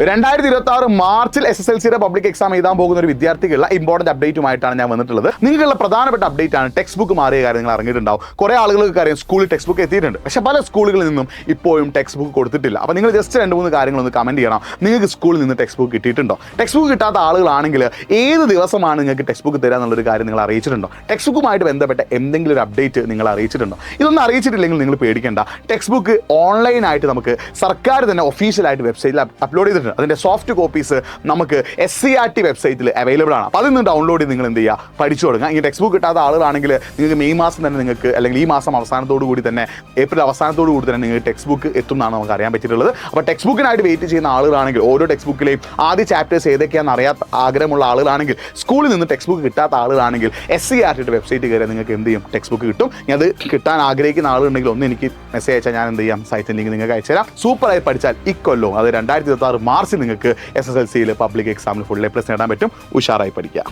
2026 മാർച്ചിൽ SSLCയുടെ public exam എഴുതാൻ പോകുന്ന ഒരു വിദ്യാർത്ഥികളുടെ ഇമ്പോർട്ടന്റ് അപ്ഡേറ്റുമായിട്ടാണ് ഞാൻ വന്നിട്ടുള്ളത്. നിങ്ങൾക്കുള്ള പ്രധാനപ്പെട്ട അപ്ഡേറ്റ് ആണ് ടെക്സ്റ്റ് ബുക്ക് മാറിയ കാര്യം നിങ്ങൾ അറിഞ്ഞിട്ടുണ്ടാവും. കുറേ ആളുകൾക്ക് അറിയാം സ്കൂളിൽ ടെക്സ്റ്റ് ബുക്ക് എത്തിയിട്ടുണ്ട്, പക്ഷേ പല സ്കൂളുകളിൽ നിന്നും ഇപ്പോഴും ടെക്സ്റ്റ് ബുക്ക് കൊടുത്തിട്ടില്ല. അപ്പോൾ നിങ്ങൾ ജസ്റ്റ് 2-3 കാര്യങ്ങളൊന്ന് കമന്റ് ചെയ്യണം. നിങ്ങൾക്ക് സ്കൂളിൽ നിന്ന് ടെക്സ്റ്റ് ബുക്ക് കിട്ടിയിട്ടുണ്ടോ? ടെക്സ്റ്റ് ബുക്ക് കിട്ടാത്ത ആളുകളാണെങ്കിൽ ഏത് ദിവസമാണ് നിങ്ങൾക്ക് ടെക്സ്റ്റ് ബുക്ക് തരാ എന്നുള്ളൊരു കാര്യം നിങ്ങൾ അറിയിച്ചിട്ടുണ്ടോ? ടെക്സ്റ്റ് ബുക്കുമായിട്ട് ബന്ധപ്പെട്ട എന്തെങ്കിലും ഒരു അപ്ഡേറ്റ് നിങ്ങൾ അറിയിച്ചിട്ടുണ്ടോ? ഇതൊന്നും അറിയിച്ചിട്ടില്ലെങ്കിൽ നിങ്ങൾ പേടിക്കേണ്ട. ടെക്സ്റ്റ് ബുക്ക് ഓൺലൈനായിട്ട് നമുക്ക് സർക്കാർ തന്നെ ഒഫീഷ്യലായിട്ട് വെബ്സൈറ്റിൽ അപ്ലോഡ് ചെയ്തിട്ടുണ്ട്. അതിൻ്റെ സോഫ്റ്റ് കോപ്പീസ് നമുക്ക് SCERT വെബ്സൈറ്റിൽ അവൈലബിൾ ആണ്. അപ്പോൾ അതിൽ ഡൗൺലോഡ് ചെയ്ത് നിങ്ങൾ എന്ത് ചെയ്യുക, പഠിച്ചു തുടങ്ങുക. ഈ ടെക്സ്റ്റ് ബുക്ക് കിട്ടാത്ത ആളുകളാണെങ്കിൽ നിങ്ങൾക്ക് മെയ് മാസം തന്നെ നിങ്ങൾക്ക്, അല്ലെങ്കിൽ ഈ മാസം അവസാനത്തോടു കൂടി തന്നെ, ഏപ്രിൽ അവസാനത്തോടു കൂടി തന്നെ നിങ്ങൾക്ക് ടെക്സ്റ്റ് ബുക്ക് എത്തും എന്നാണ് നമുക്ക് അറിയാൻ പറ്റിയിട്ടുള്ളത്. അപ്പോൾ ടെക്സ്റ്റ് ബുക്കിനായിട്ട് വെയിറ്റ് ചെയ്യുന്ന ആളുകളാണെങ്കിൽ, ഓരോ ടെക്സ്റ്റ് ബുക്കിലെയും ആദ്യ ചാപ്റ്റേഴ്സ് ഏതൊക്കെയാണെന്ന് അറിയാത്ത ആഗ്രഹമുള്ള ആളുകളാണെങ്കിൽ, സ്കൂളിൽ നിന്ന് ടെക്സ്റ്റ് ബുക്ക് കിട്ടാത്ത ആളുകളാണെങ്കിൽ SCERT വെബ്സൈറ്റ് കയറി നിങ്ങൾക്ക് എന്ത് ചെയ്യും, ടെക്സ്റ്റ് ബുക്ക് കിട്ടും. ഞാൻ അത് കിട്ടാൻ ആഗ്രഹിക്കുന്ന ആളുണ്ടെങ്കിൽ ഒന്ന് എനിക്ക് മെസ്സേജ് അയച്ചാൽ ഞാൻ എന്ത് ചെയ്യാം, സൈറ്റിൽ ലിങ്ക് നിങ്ങൾക്ക് അയച്ചുതരാം. സൂപ്പറായി പഠിച്ചാൽ ഇക്കൊല്ലവും, അത് 2026 മാർച്ചിൽ നിങ്ങൾക്ക് SSLCയിൽ പബ്ലിക് എക്സാമിൽ ഫുൾ A+ നേടാൻ പറ്റും. ഉഷാറായി പഠിക്കുക.